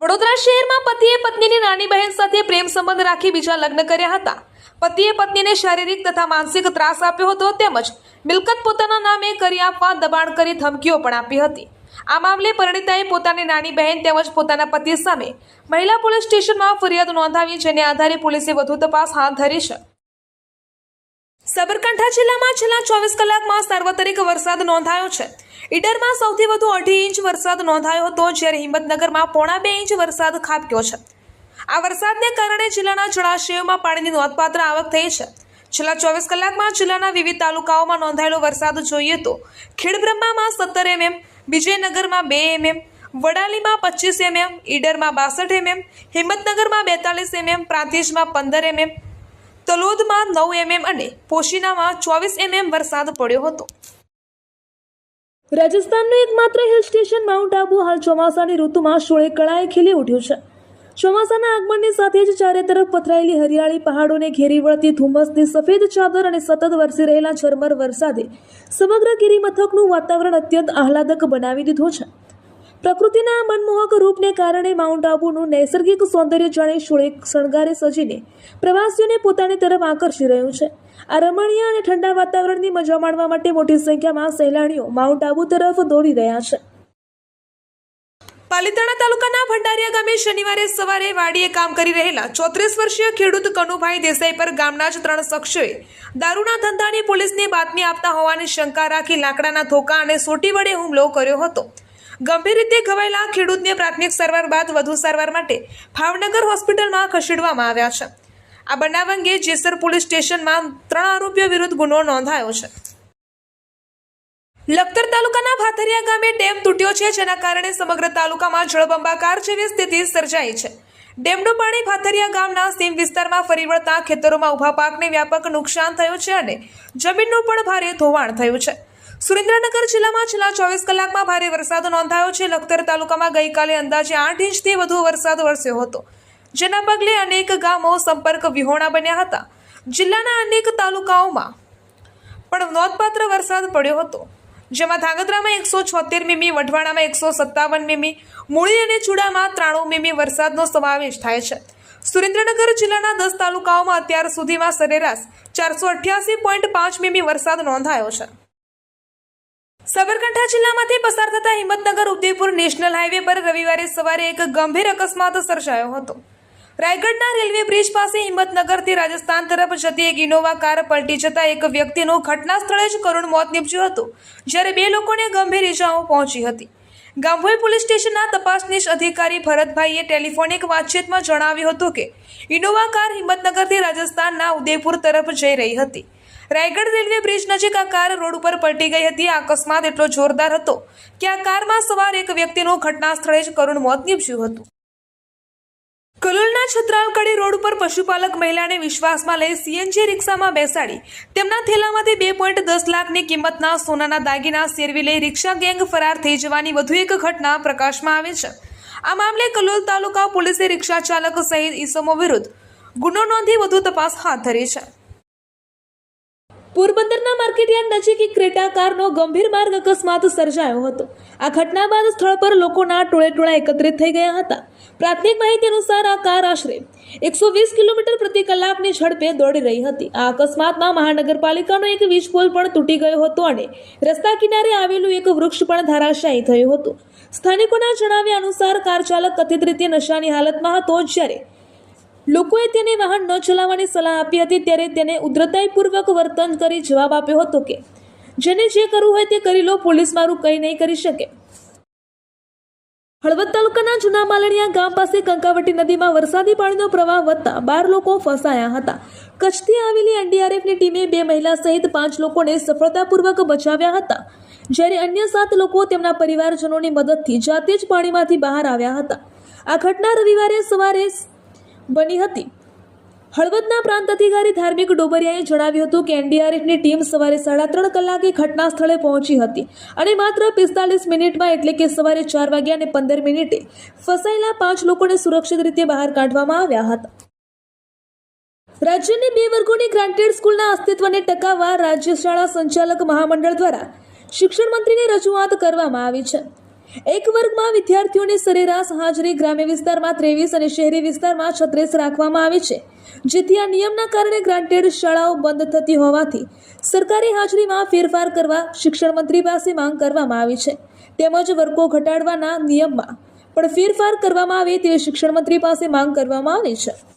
વડોદરા શહેરમાં પતિએ પત્નીની નાની બહેન સાથે પ્રેમ સંબંધ રાખી બીજા લગ્ન કર્યા હતા। પતિએ પત્નીને શારીરિક તથા માનસિક ત્રાસ આપ્યો હતો તેમજ મિલકત પોતાના નામે કરી આપવા દબાણ કરી ધમકીઓ પણ આપી હતી। આ મામલે પરિણીતાએ પોતાની નાની બહેન તેમજ પોતાના પતિ સામે મહિલા પોલીસ સ્ટેશનમાં ફરિયાદ નોંધાવી, જેને આધારે પોલીસે વધુ તપાસ હાથ ધરી છે। સાબરકાંઠા જિલ્લામાં છેલ્લા 24 કલાકમાં સાર્વત્રિક વરસાદ નોંધાયો છે। ઈડરમાં સૌથી વધુ 2.5 ઇંચ વરસાદ નોંધાયો હતો, જ્યારે હિંમતનગરમાં 1.25 ઇંચ વરસાદ ખાબક્યો છે। આ વરસાદને કારણે જિલ્લાના જળાશયોમાં પાણીની નોંધપાત્ર આવક થઈ છે। છેલ્લા 24 કલાકમાં જિલ્લાના વિવિધ તાલુકાઓમાં નોંધાયેલો વરસાદ જોઈએ તો ખેડબ્રહ્મામાં 17 mm, વિજયનગરમાં 2 mm, વડાલીમાં 25 mm, ઈડરમાં 62 mm, હિંમતનગરમાં 42 mm, પ્રાંતિજમાં 15 mm, તલોદમાં 9 mm અને પોશીનામાં 24 mm વરસાદ પડ્યો હતો। રાજસ્થાનનું એકમાત્ર હિલ સ્ટેશન માઉન્ટ આબુ હાલ ચોમાસાની ઋતુમાં શોળે કળાએ ખીલી ઉઠ્યું છે। ચોમાસાના આગમનની સાથે જ ચારે તરફ પથરાયેલી હરિયાળી, પહાડોને ઘેરી વળતી ધુમ્મસની સફેદ ચાદર અને સતત વરસી રહેલા ઝરમર વરસાદે સમગ્ર ગિરિમથકનું વાતાવરણ અત્યંત આહલાદક બનાવી દીધું છે। પ્રકૃતિના મનમોહક રૂપને કારણે માઉન્ટ આબુનું નૈસર્ગિક સૌંદર્ય જાણે શોળે શણગારે સજીને પ્રવાસીઓને પોતાની તરફ આકર્ષી રહ્યું છે। આ રમણીય અને ઠંડા વાતાવરણની મજા માણવા માટે મોટી સંખ્યામાં સહેલાણીઓ માઉન્ટ આબુ તરફ દોડી રહ્યા છે। પાલીતાણા તાલુકાના ભંડારીયા ગામે શનિવારે સવારે વાડીએ કામ કરી રહેલા 34 વર્ષીય ખેડૂત કનુભાઈ દેસાઈ પર ગામના જ 3 શખ્સોએ દારૂના ધંધાની પોલીસને બાતમી આપતા હોવાની શંકા રાખી લાકડાના ધોકા અને સોટી વડે હુમલો કર્યો હતો। ગંભીર રીતે ઘવાયેલા ખેડૂતને પ્રાથમિક સારવાર બાદ વધુ સારવાર માટે ભાવનગર હોસ્પિટલમાં ખસેડવામાં આવ્યા છે। આ બનાવ અંગે જેસર પોલીસ સ્ટેશનમાં 3 આરોપીઓ વિરુદ્ધ ગુનો નોંધાયો છે। લખતર તાલુકાના ભાથરિયા ગામે ડેમ તૂટ્યો છે, જેના કારણે સમગ્ર તાલુકામાં જળબંબાકાર જેવી સ્થિતિ સર્જાઈ છે। ડેમનું પાણી ભાથરિયા ગામના સીમ વિસ્તારમાં ફરી વળતા ખેતરોમાં ઉભા પાકને વ્યાપક નુકસાન થયું છે અને જમીનનું પણ ભારે ધોવાણ થયું છે। સુરેન્દ્રનગર જિલ્લામાં છેલ્લા 24 કલાકમાં ભારે વરસાદ નોંધાયો છે। લખતર તાલુકામાં ગઈકાલે અંદાજે 8 ઇંચથી વધુ વરસાદ વરસ્યો હતો, જેના પગલે અનેક ગામો સંપર્ક વિહોણા બન્યા હતા। જિલ્લાના અનેક તાલુકાઓમાં પણ નોંધપાત્ર વરસાદ પડ્યો હતો, જેમાં ધાંગધ્રામાં 176 મીમી, વઢવાણામાં 157 મીમી, મૂળી અને ચુડામાં 93 મીમી વરસાદનો સમાવેશ થાય છે। સુરેન્દ્રનગર જિલ્લાના 10 તાલુકાઓમાં અત્યાર સુધીમાં સરેરાશ 488.5 મીમી વરસાદ નોંધાયો છે। સાબરકાંઠા જિલ્લામાંથી પસાર થતા હિંમતનગર ઉદયપુર નેશનલ હાઈવે પર રવિવારે સવારે એક ગંભીર અકસ્માત સર્જાયો હતો। રાયગઢના રેલવે બ્રિજ પાસે હિંમતનગરથી રાજસ્થાન તરફ જતી એક ઇનોવા કાર પલટી જતા એક વ્યક્તિનું ઘટના સ્થળે જ કરુણ મોત નીપજ્યું હતું, જ્યારે 2 લોકોને ગંભીર ઇજાઓ પહોંચી હતી। ગામભોઈ પોલીસ સ્ટેશનના તપાસનીશ અધિકારી ભરતભાઈએ ટેલિફોનિક વાતચીતમાં જણાવ્યું હતું કે ઇનોવા કાર હિંમતનગરથી રાજસ્થાનના ઉદયપુર તરફ જઈ રહી હતી। રાયગઢ રેલવે બ્રિજ નજીક આ કાર રોડ ઉપર પલટી ગઈ હતી। આ અકસ્માત એટલો જોરદાર હતો કે આ કારમાં સવાર એક વ્યક્તિનું ઘટના સ્થળે જ કરુણ મોત નીપજ્યું હતું। કલોલના છત્રાલકડી રોડ ઉપર પશુપાલક મહિલાને વિશ્વાસમાં લઈ સીએનજી રિક્ષામાં બેસાડી તેમના થેલામાંથી 2.10 લાખની કિંમતના સોનાના દાગીના સેરવી લઈ રિક્ષા ગેંગ ફરાર થઈ જવાની વધુ એક ઘટના પ્રકાશમાં આવી છે। આ મામલે કલોલ તાલુકા પોલીસે રિક્ષા ચાલક સહિત ઈસમો વિરુદ્ધ ગુનો નોંધી વધુ તપાસ હાથ ધરી છે। પોરબંદરના માર્કેટયાર્ડ નજીક એક ક્રેટા કારનો ગંભીર માર્ગ અકસ્માત સર્જાયો હતો। આ ઘટના બાદ સ્થળ પર લોકોના ટોળેટોળા એકત્રિત થઈ ગયા હતા। પ્રાથમિક માહિતી અનુસાર આ કાર આશરે 120 કિલોમીટર પ્રતિ કલાકની ઝડપે દોડી રહી હતી। આ અકસ્માતમાં મહાનગરપાલિકાનો એક વીજ પોલ પણ તૂટી ગયો હતો અને રસ્તા કિનારે આવેલું એક વૃક્ષ પણ ધરાશાયી થયું હતું। સ્થાનિકોના જણાવ્યા અનુસાર કાર ચાલક કથિત રીતે નશાની હાલતમાં હતો, જ્યારે લોકોએ તેને વાહન ન ચલાવવાની સલાહ આપી હતી, ત્યારે તેને ઉદ્ધતાઈપૂર્વક વર્તન કરી જવાબ આપ્યો હતો કે જેને જે કરવું હોય તે કરી લો, પોલીસ મારું કંઈ નહીં કરી શકે। હળવદ તાલુકાના જૂના માલણિયા ગામ પાસે કંકાવટી નદીમાં વરસાદી પાણીનો પ્રવાહ વધતા 12 લોકો ફસાયા હતા। કચ્છથી આવેલી એનડીઆરએફની ટીમે 2 મહિલા સહિત 5 લોકોને સફળતાપૂર્વક બચાવ્યા હતા, જ્યારે અન્ય 7 લોકો તેમના પરિવારજનોની મદદથી જાતે જ પાણીમાંથી બહાર આવ્યા હતા। આ ઘટના રવિવારે સવારે બની હતી। હળવદના પ્રાંત અધિકારી ધાર્મિક ડોબરિયાએ જણાવ્યું હતું કે એનડીઆરએફની ટીમ સવારે 3:30 કલાકે ઘટના સ્થળે પહોંચી હતી અને માત્ર 45 મિનિટમાં એટલે કે સવારે 4:15 ફસાયેલા 5 લોકોને સુરક્ષિત રીતે બહાર કાઢવામાં આવ્યા હતા। રાજ્યની 2 વર્ગોની ગ્રાન્ટેડ સ્કૂલના અસ્તિત્વને ટકાવવા રાજ્ય શાળા સંચાલક મહામંડળ દ્વારા શિક્ષણ મંત્રીને રજૂઆત કરવામાં આવી છે। એક વર્ગમાં વિદ્યાર્થીઓની સરેરાશ હાજરી ગ્રામ્ય વિસ્તારમાં 23 અને શહેરી વિસ્તારમાં 36 રાખવામાં આવી છે, જેથી આ નિયમના કારણે ગ્રાન્ટેડ શાળાઓ બંધ થતી હોવાથી સરકારી હાજરીમાં ફેરફાર કરવા શિક્ષણ મંત્રી પાસે માંગ કરવામાં આવી છે. તેમજ વર્ગો ઘટાડવાના નિયમમાં પણ ફેરફાર કરવામાં આવે તેવી શિક્ષણ મંત્રી પાસે માંગ કરવામાં આવી છે.